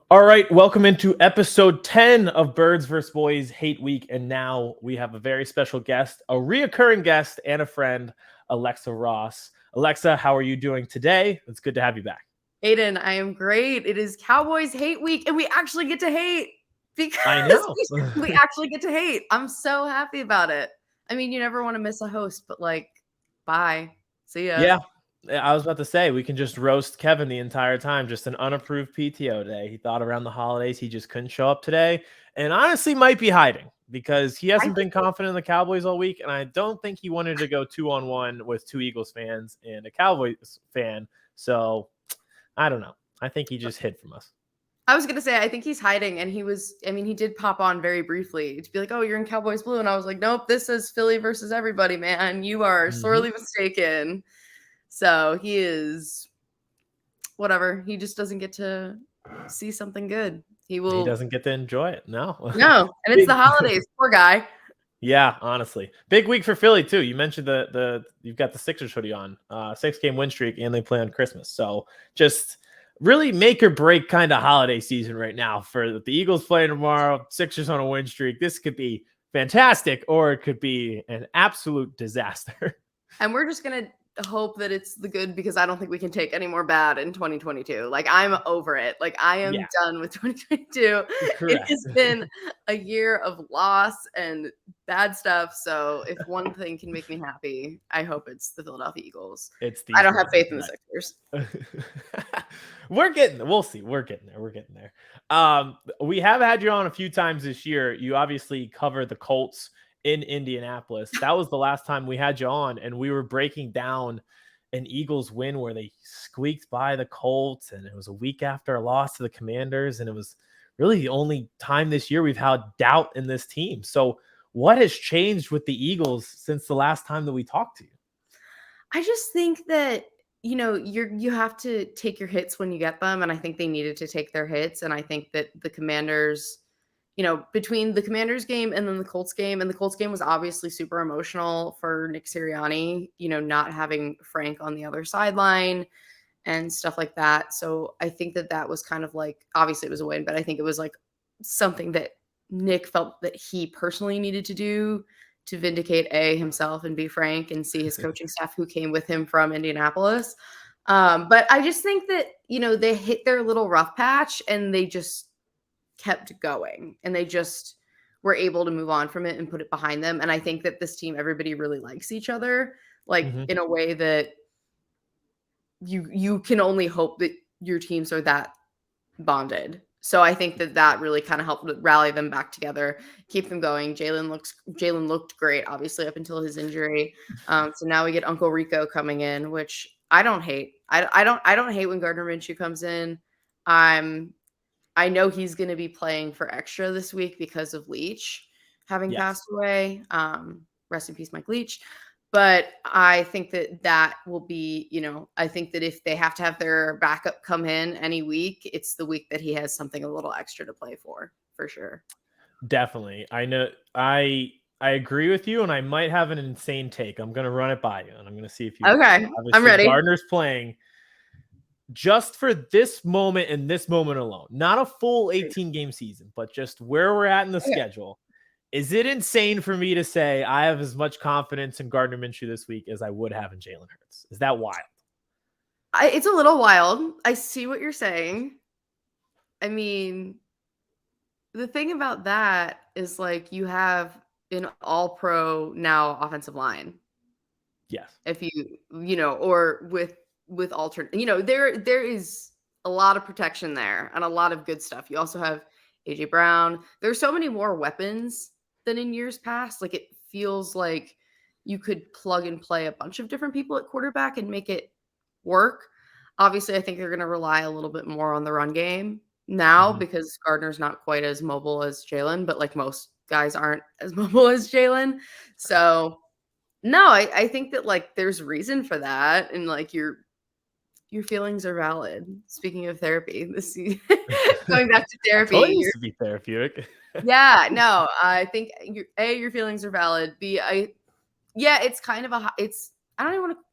All right, welcome into episode 10 of Birds vs. Boys Hate Week. And now we have a very special guest, a reoccurring guest and a friend, Alexa Ross. Alexa, how are you doing today? It's good to have you back. Aidan, I am great. It is Cowboys Hate Week, and we actually get to hate I because know. we actually get to hate. I'm so happy about it. I mean, you never want to miss a host, but bye. See ya. Yeah, I was about to say we can just roast Kevin the entire time, just an unapproved PTO day. He thought around the holidays he just couldn't show up today, and honestly might be hiding because he I hasn't been think confident in the Cowboys all week, and I don't think he wanted to go 2-on-1 with two Eagles fans and a Cowboys fan. So I don't know. I think he just hid from us. I was gonna say I think he's hiding, and he did pop on very briefly to be like, "Oh, you're in Cowboys blue," and I was like, "Nope, this is Philly versus everybody, man. You are Mhm. sorely mistaken." So he is whatever. He just doesn't get to see something good. He He will doesn't get to enjoy it. No. No, and it's the Big holidays. Poor guy. Yeah, honestly. Big week for Philly too. You mentioned the you've got the Sixers hoodie on. 6-game win streak and they play on Christmas. So just really make or break kind of holiday season right now for the Eagles playing tomorrow, Sixers on a win streak. This could be fantastic or it could be an absolute disaster. And we're just gonna hope that it's the good because I don't think we can take any more bad in 2022. Like I'm over it. Like I am Yeah, done with 2022. It correct. has been a year of loss and bad stuff. So if one thing can make me happy, I hope it's the Philadelphia Eagles. It's I these don't have ones. faith in the Sixers. We'll see. We're getting there. We're getting there. We have had you on a few times this year. You obviously covered the Colts in Indianapolis. That was the last time we had you on, and we were breaking down an Eagles win where they squeaked by the Colts, and it was a week after a loss to the Commanders, and it was really the only time this year we've had doubt in this team. So what has changed with the Eagles since the last time that we talked to you? I just think that you have to take your hits when you get them, and I think they needed to take their hits, and I think that the Commanders, between the Commanders game and then the Colts game, and the Colts game was obviously super emotional for Nick Sirianni, not having Frank on the other sideline and stuff like that. So I think that that was kind of like, obviously it was a win, but I think it was like something that Nick felt that he personally needed to do to vindicate himself and be Frank and see his coaching staff who came with him from Indianapolis. But I just think that, they hit their little rough patch and they just kept going and they just were able to move on from it and put it behind them. And I think that this team, everybody really likes each other, like Mhm. in a way that you can only hope that your teams are that bonded. So I think that that really kind of helped rally them back together, keep them going. Jalen looked great, obviously up until his injury. So now we get Uncle Rico coming in, which I don't hate. I don't hate when Gardner Minshew comes in. I know he's going to be playing for extra this week because of Leach having Yes. passed away. Rest in peace, Mike Leach. But I think that that will be, I think that if they have to have their backup come in any week, it's the week that he has something a little extra to play for sure. Definitely. I know I agree with you, and I might have an insane take. I'm gonna run it by you, and I'm gonna see if you agree. Okay, I'm Obviously, ready. Gardner's playing just for this moment and this moment alone, not a full 18 game season, but just where we're at in the Okay. schedule. Is it insane for me to say I have as much confidence in Gardner Minshew this week as I would have in Jalen Hurts? Is that wild? It's a little wild. I see what you're saying. I mean, the thing about that is like you have an all pro now offensive line. Yes. If or with alternate, there is a lot of protection there and a lot of good stuff. You also have AJ Brown. There's so many more weapons than in years past. Like it feels like you could plug and play a bunch of different people at quarterback and make it work. Obviously, I think they're going to rely a little bit more on the run game now Mhm. because Gardner's not quite as mobile as Jalen, but like most guys aren't as mobile as Jalen. So no, I think that like there's reason for that, and like your feelings are valid. Speaking of therapy, this going back to I told therapy, you it used to be therapeutic. yeah, no, I think your feelings are valid. Yeah, it's kind of it's I don't even want to.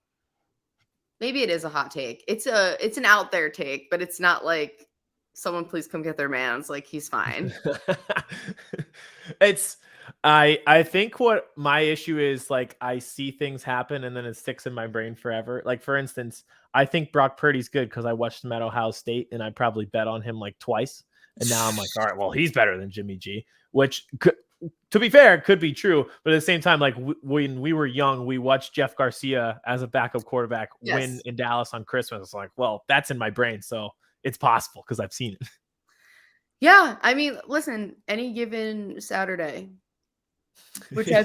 Maybe it is a hot take. It's an out there take, but it's not like someone please come get their mans. Like, he's fine. It's I think what my issue is, like, I see things happen and then it sticks in my brain forever. Like, for instance, I think Brock Purdy's good because I watched him at Ohio State and I probably bet on him like twice. And now I'm like, all right, well, he's better than Jimmy G, which could, to be fair, could be true. But at the same time, like when we were young, we watched Jeff Garcia as a backup quarterback win Yes. in Dallas on Christmas. It's like, well, that's in my brain. So it's possible because I've seen it. Yeah, I mean, listen, any given Saturday, which Yeah.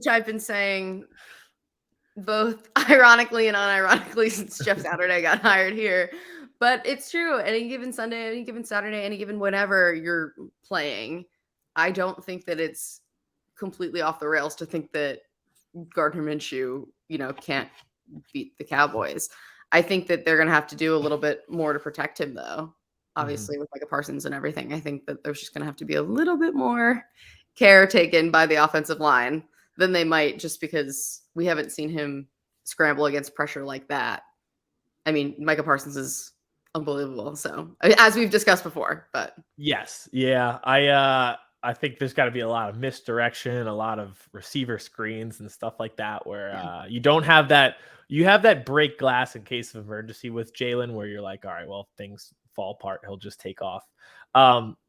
I've been saying both ironically and unironically since Jeff Saturday got hired here. But it's true. Any given Sunday, any given Saturday, any given whenever you're playing, I don't think that it's completely off the rails to think that Gardner Minshew, can't beat the Cowboys. I think that they're going to have to do a little bit more to protect him, though. Mhm. Obviously, with Micah Parsons and everything, I think that there's just going to have to be a little bit more care taken by the offensive line than they might, just because we haven't seen him scramble against pressure like that. I mean, Micah Parsons is unbelievable. So, as we've discussed before, but Yes. Yeah. I think there's got to be a lot of misdirection, a lot of receiver screens and stuff like that where you don't have that. You have that break glass in case of emergency with Jalen where you're like, all right, well, if things fall apart, he'll just take off.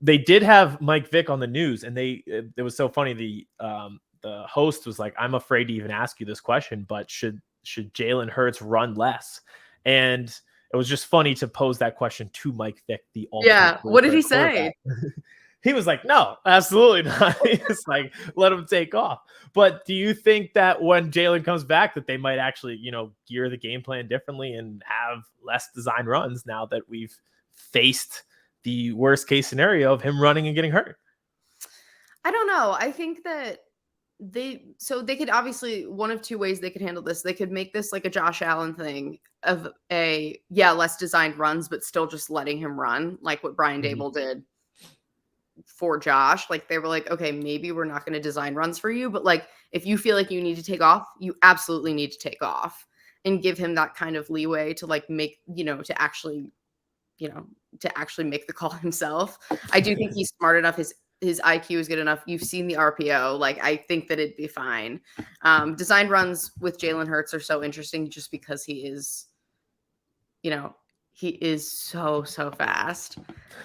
They did have Mike Vick on the news, and it was so funny. The host was like, I'm afraid to even ask you this question, but should Jalen Hurts run less? And it was just funny to pose that question to Mike Vick, the ultimate yeah. dual What did threat he quarterback. say? He was like, no, absolutely not. It's like, let him take off. But do you think that when Jalen comes back, that they might actually, gear the game plan differently and have less design runs now that we've faced the worst case scenario of him running and getting hurt? I don't know. I think that they could obviously, one of two ways they could handle this. They could make this like a Josh Allen thing of less designed runs, but still just letting him run, like what Brian Mhm. Dable did for Josh. Like, they were like, okay, maybe we're not going to design runs for you, but like, if you feel like you need to take off, you absolutely need to take off, and give him that kind of leeway to like make, you know, to actually make the call himself. I do think he's smart enough. His IQ is good enough. You've seen the RPO. Like, I think that it'd be fine. Design runs with Jalen Hurts are so interesting just because he is so, so fast.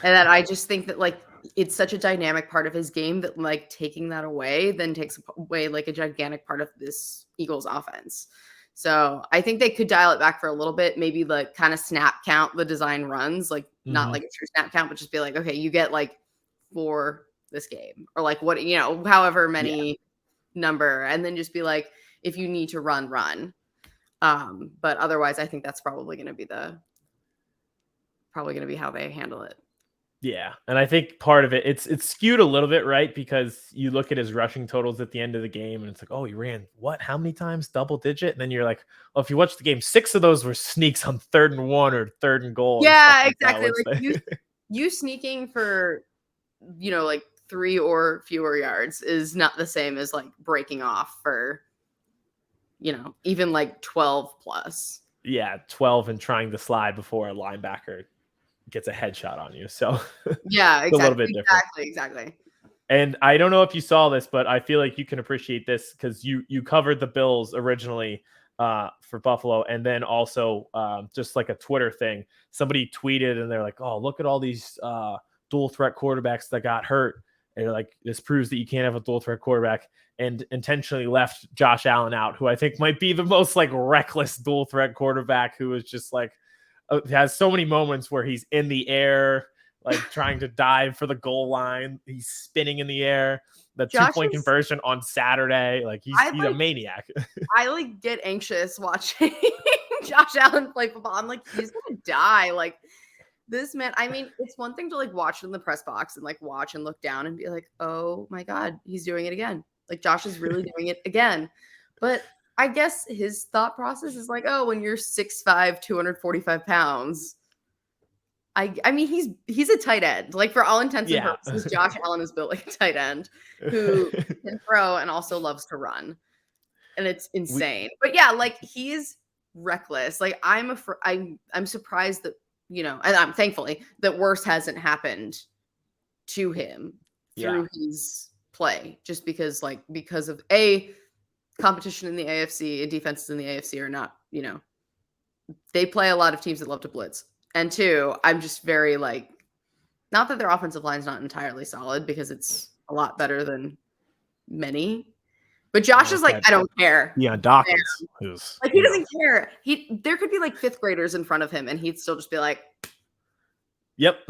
And that I just think that like it's such a dynamic part of his game that like taking that away then takes away like a gigantic part of this Eagles offense. So I think they could dial it back for a little bit, maybe like kind of snap count the design runs, like not Mhm. like a true snap count, but just be like, okay, you get like 4 this game, or like what, however Yeah. many number, and then just be like, if you need to run, run. But otherwise, I think that's probably going to be how they handle it. Yeah, and I think part of it's skewed a little bit, right? Because you look at his rushing totals at the end of the game, and it's like, oh, he ran what? How many times? Double digit? And then you're like, well, if you watch the game, 6 of those were sneaks on 3rd and 1 or 3rd and goal and stuff Yeah, like that. exactly. Where it's Like like, you sneaking for, like 3 or fewer yards is not the same as like breaking off for, even like 12 plus. yeah, 12 and trying to slide before a linebacker gets a headshot on you. So it's Yeah, a little exactly. bit different. Exactly. And I don't know if you saw this, but I feel like you can appreciate this because you covered the Bills originally for Buffalo, and then also just like a Twitter thing. Somebody tweeted and they're like, "Oh, look at all these dual threat quarterbacks that got hurt." And they're like, "This proves that you can't have a dual threat quarterback." And intentionally left Josh Allen out, who I think might be the most like reckless dual threat quarterback, who is just like has so many moments where he's in the air like trying to dive for the goal line. He's spinning in the air. The Josh 2-point is conversion on Saturday. Like I he's a like maniac. I like get anxious watching Josh Allen play football. I'm like, he's gonna die. Like, this man, I mean, it's one thing to like watch in the press box and like watch and look down and be like, oh my God, he's doing it again. Like, Josh is really doing it again. But I guess his thought process is like, oh, when you're 6'5", 245 pounds, I mean, he's a tight end. Like, for all intents and Yeah. purposes, Josh Allen is built like a tight end who can throw and also loves to run. And it's we insane. But yeah, like, he's reckless. Like, I'm surprised that and I'm thankfully that worse hasn't happened to him through his play, just because of competition in the AFC and defenses in the AFC are not, they play a lot of teams that love to blitz. And two, I'm just very not that their offensive line is not entirely solid because it's a lot better than many. But Josh is I don't care. Yeah, Dawkins. He doesn't care. There could be fifth graders in front of him and he'd still just be like, yep.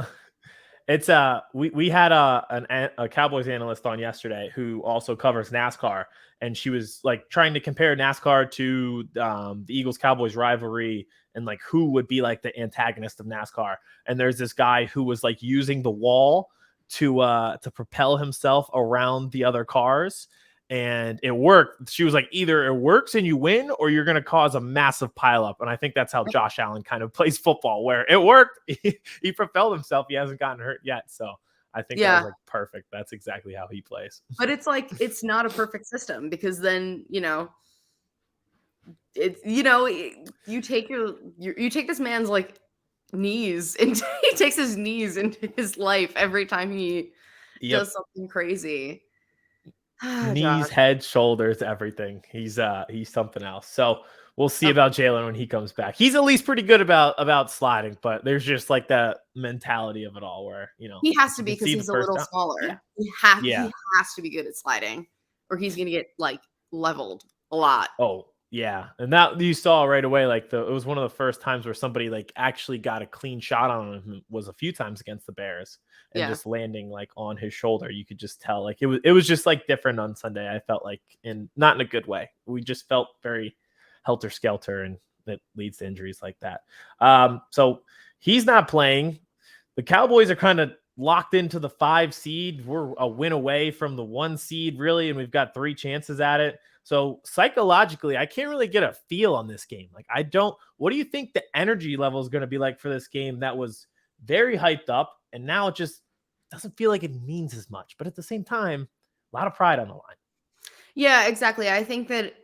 It's we had a Cowboys analyst on yesterday who also covers NASCAR, and she was trying to compare NASCAR to the Eagles Cowboys rivalry and who would be the antagonist of NASCAR. And there's this guy who was using the wall to propel himself around the other cars. And it worked. She was either it works and you win, or you're going to cause a massive pileup. And I think that's how Josh Allen kind of plays football, where it worked. He propelled himself. He hasn't gotten hurt yet. So I think that was perfect. That's exactly how he plays. But it's it's not a perfect system, because then, it's, you take you take this man's knees, and he takes his knees into his life every time he does something crazy. Knees, head, shoulders, everything. He's something else. So we'll see about Jalen when he comes back. He's at least pretty good about sliding, but there's just the mentality of it all where, he has to be, because he's a little smaller. Yeah. He has to be good at sliding, or he's going to get leveled a lot. Oh, yeah. And that you saw right away, it was one of the first times where somebody actually got a clean shot on him was a few times against the Bears, and just landing on his shoulder. You could just tell it was just different on Sunday. I felt not in a good way. We just felt very helter skelter, and that leads to injuries like that. So he's not playing. The Cowboys are kind of locked into the 5 seed. We're a win away from the 1 seed, really, and we've got 3 chances at it. So psychologically, I can't really get a feel on this game. What do you think the energy level is going to be for this game that was very hyped up, and now it just doesn't feel like it means as much, but at the same time, a lot of pride on the line. Yeah, exactly. I think that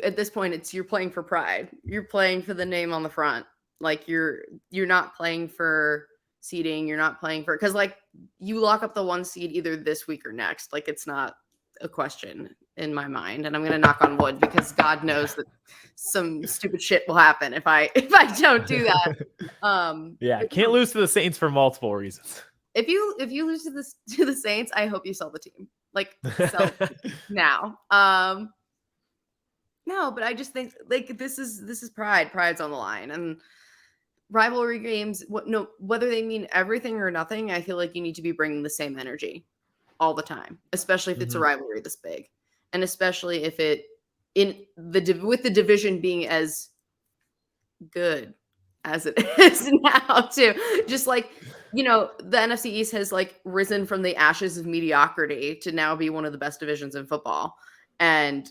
at this point, you're playing for pride. You're playing for the name on the front. You're not playing for seeding. You're not playing for, because you lock up the 1 seed either this week or next. It's not a question in my mind, and I'm going to knock on wood, because God knows that some stupid shit will happen if I don't do that. Can't lose to the Saints for multiple reasons. If you lose to the Saints, I hope you sell the team. Sell now. No, but I just think this is pride. Pride's on the line, and rivalry games, whether they mean everything or nothing, I feel you need to be bringing the same energy all the time, especially if it's a rivalry this big, and especially if with the division being as good as it is now too. Just the NFC East has risen from the ashes of mediocrity to now be one of the best divisions in football. And,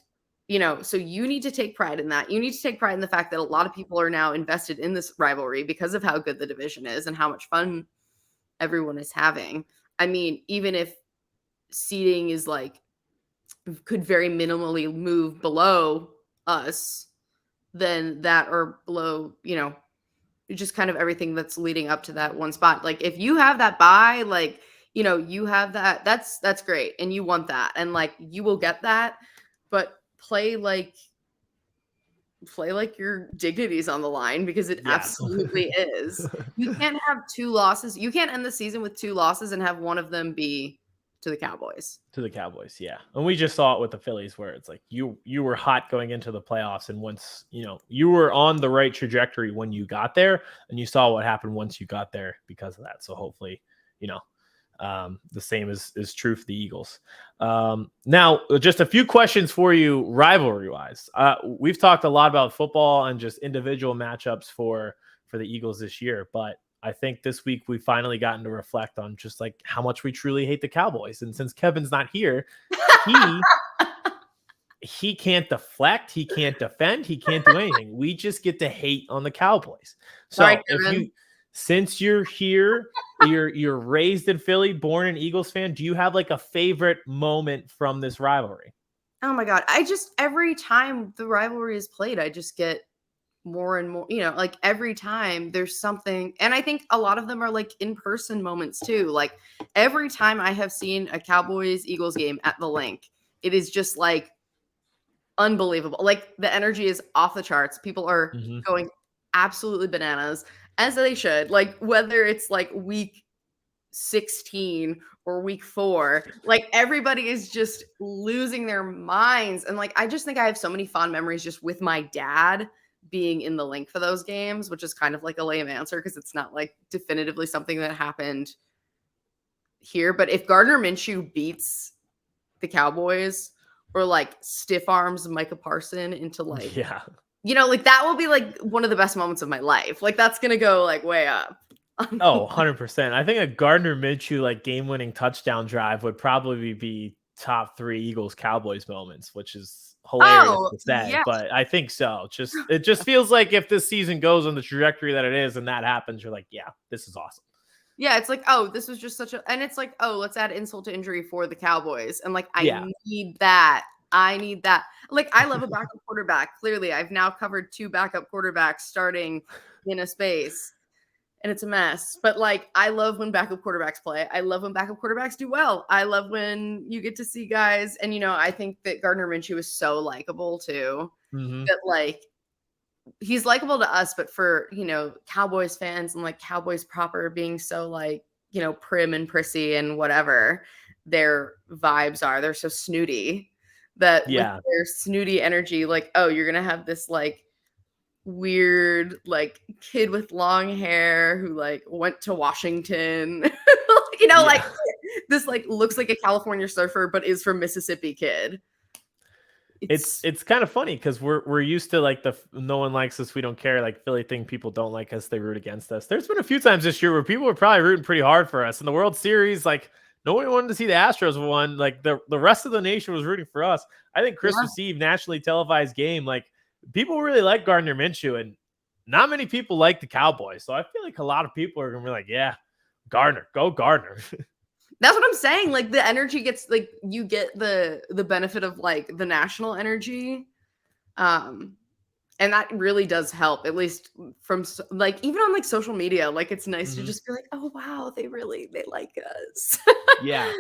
so you need to take pride in that. You need to take pride in the fact that a lot of people are now invested in this rivalry because of how good the division is and how much fun everyone is having. I mean, even if seeding is could very minimally move below us, then that, or below, just kind of everything that's leading up to that 1 spot. If you have that bye, you have that's great. And you want that. And you will get that, but play your dignity's on the line, because it absolutely is. You can't have 2 losses. You can't end the season with 2 losses and have one of them be to the Cowboys. Yeah. And we just saw it with the Phillies, where it's you were hot going into the playoffs, and once you were on the right trajectory when you got there, and you saw what happened once you got there because of that. So hopefully the same is true for the Eagles. Now, just a few questions for you rivalry wise. We've talked a lot about football and just individual matchups for the Eagles this year, but I think this week we finally gotten to reflect on just how much we truly hate the Cowboys. And since Kevin's not here, he can't deflect, he can't defend, he can't do anything. We just get to hate on the Cowboys. So since you're here, you're raised in Philly, born an Eagles fan, do you have a favorite moment from this rivalry? Oh my God. Every time the rivalry is played, I just get more and more, like every time there's something. And I think a lot of them are like in-person moments too. Like every time I have seen a Cowboys Eagles game at the Link, it is just like unbelievable. Like the energy is off the charts. People are Mhm. going absolutely bananas, as they should. Like whether it's like week 16 or week 4, like everybody is just losing their minds. And like I just think I have so many fond memories just with my dad being in the Link for those games, which is kind of like a lame answer because it's not like definitively something that happened here. But if Gardner Minshew beats the Cowboys or like stiff arms Micah Parson into like, Yeah. like that will be like one of the best moments of my life. Like that's gonna go like way up. Oh, 100%. I think a Gardner Minshew like game-winning touchdown drive would probably be top 3 Eagles Cowboys moments, which is hilarious Oh, to say, yeah. but I think so. It just feels like if this season goes on the trajectory that it is and that happens, you're like, yeah, this is awesome. Yeah, it's like, oh, this was just such a, and it's like, oh, let's add insult to injury for the Cowboys. And like, Yeah. I need that. I need that. Like, I love a backup quarterback. Clearly, I've now covered 2 backup quarterbacks starting in a space, and it's a mess. But like, I love when backup quarterbacks play. I love when backup quarterbacks do well. I love when you get to see guys. And, I think that Gardner Minshew is so likable too, Mhm. that like, he's likable to us, but for, Cowboys fans and like Cowboys proper being so like, prim and prissy and whatever their vibes are, they're so snooty that with Yeah. their snooty energy, like, oh, you're going to have this like weird, like kid with long hair who like went to Washington, like Yeah. this like looks like a California surfer, but is from Mississippi kid. It's It's kind of funny because we're used to like no one likes us, we don't care, like Philly thing, people don't like us, they root against us. There's been a few times this year where people were probably rooting pretty hard for us in the World Series. Like no one wanted to see the Astros won. Like the rest of the nation was rooting for us. I think yeah. Christmas Eve nationally televised game, like people really like Gardner Minshew, and not many people like the Cowboys. So I feel like a lot of people are gonna be like, yeah, Gardner, go Gardner. That's what I'm saying. Like the energy gets like you get the benefit of like the national energy. And that really does help, at least from like even on like social media. Like it's nice to Mhm. just be like, oh wow, they like us. Yeah.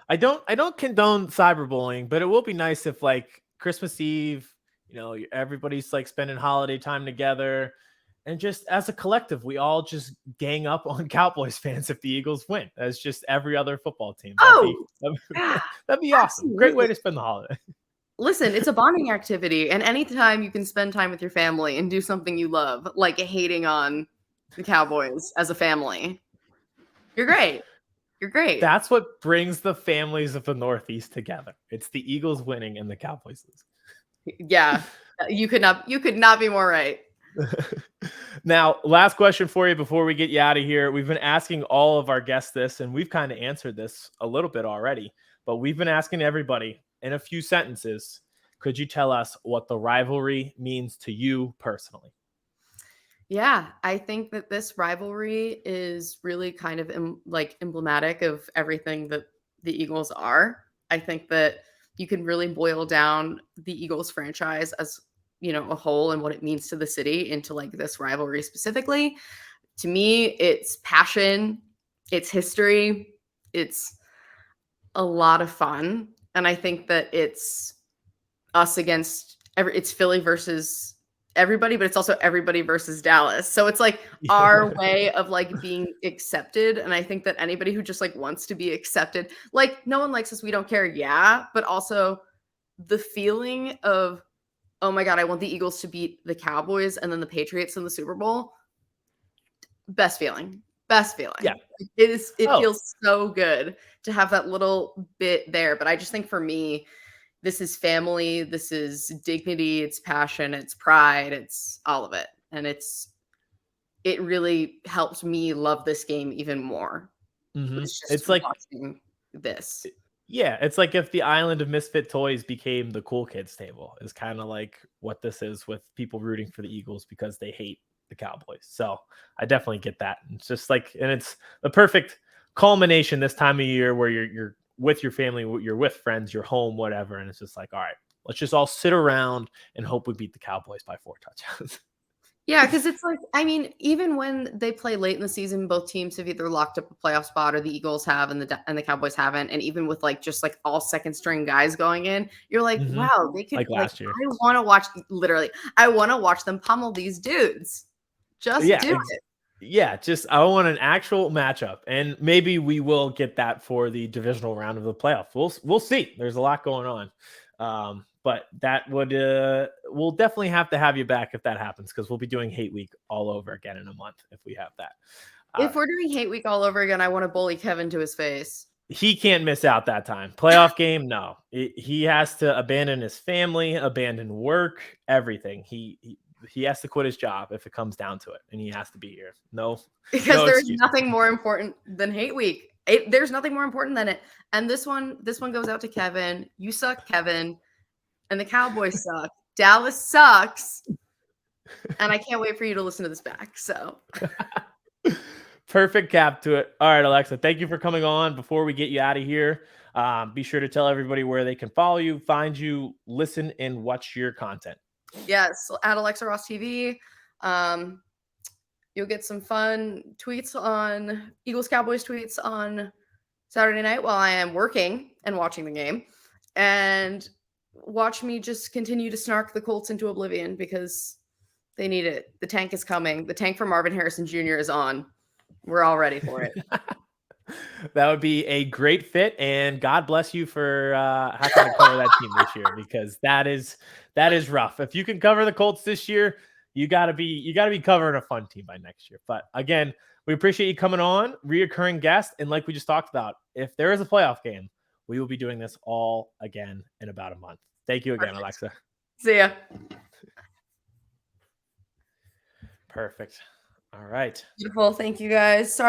I don't condone cyberbullying, but it will be nice if like Christmas Eve, everybody's like spending holiday time together and just as a collective, we all just gang up on Cowboys fans if the Eagles win. As just every other football team. That'd be Oh, yeah, that'd be awesome. Great way absolutely. to spend the holiday. Listen, it's a bonding activity, and anytime you can spend time with your family and do something you love, like hating on the Cowboys as a family, you're great. You're great. That's what brings the families of the Northeast together. It's the Eagles winning and the Cowboys Yeah, you could not be more right. Now, last question for you before we get you out of here. We've been asking all of our guests this, and we've kind of answered this a little bit already, but we've been asking everybody in a few sentences. Could you tell us what the rivalry means to you personally? Yeah, I think that this rivalry is really kind of like emblematic of everything that the Eagles are. I think that you can really boil down the Eagles franchise as, a whole and what it means to the city into like this rivalry specifically. To me, it's passion, it's history, it's a lot of fun. And I think that it's us against it's Philly versus everybody, but it's also everybody versus Dallas. So it's like our way of like being accepted. And I think that anybody who just like wants to be accepted, like no one likes us, we don't care. Yeah. But also the feeling of, oh my God, I want the Eagles to beat the Cowboys and then the Patriots in the Super Bowl. Best feeling. Best Yeah. feeling. It Oh, feels so good to have that little bit there. But I just think for me, this is family, this is dignity, it's passion, it's pride, it's all of it. And it really helped me love this game even more. Was just it's like watching this. yeah, it's like if the island of misfit toys became the cool kids table is kind of like what this is with people rooting for the Eagles because they hate the Cowboys. So I definitely get that. It's just like, and it's the perfect culmination this time of year where you're with your family, you're with friends, you're home, whatever, and it's just like, all right, let's just all sit around and hope we beat the Cowboys by 4 touchdowns. Yeah, because it's like, I mean, even when they play late in the season, both teams have either locked up a playoff spot or the Eagles have and the Cowboys haven't. And even with like just like all second string guys going in, you're like, Mhm. wow, they could Like like last year. I want to watch literally, I want to watch them pummel these dudes. Just Yeah, do it. yeah, just I want an actual matchup, and maybe we will get that for the divisional round of the playoff. We'll see. There's a lot going on, but that would we'll definitely have to have you back if that happens because we'll be doing Hate Week all over again in a month if we have that. If we're doing hate week all over again, I want to bully Kevin to his face. He can't miss out that time. Playoff game, no. He has to abandon his family, abandon work, everything. He has to quit his job if it comes down to it, and he has to be here. No, Because no there's excuses. nothing more important than hate week. There's nothing more important than it. And this one goes out to Kevin. You suck, Kevin. And the Cowboys suck. Dallas sucks. And I can't wait for you to listen to this back. So Perfect cap to it. All right, Alexa, thank you for coming on. Before we get you out of here, be sure to tell everybody where they can follow you, find you, listen, and watch your content. yes, at Alexa Ross TV. Um, you'll get some fun tweets on Eagles Cowboys tweets on Saturday night while I am working and watching the game. And watch me just continue to snark the Colts into oblivion because they need it. The tank is coming. The tank for Marvin Harrison Jr. is on. We're all ready for it. That would be a great fit, and God bless you for having to cover that team this year because that is rough. If you can cover the Colts this year, you gotta be covering a fun team by next year. But again, we appreciate you coming on, reoccurring guest, and like we just talked about, if there is a playoff game, we will be doing this all again in about a month. Thank you again, Perfect. Alexa. See ya. Perfect. All right. Beautiful. Thank you guys. Sorry.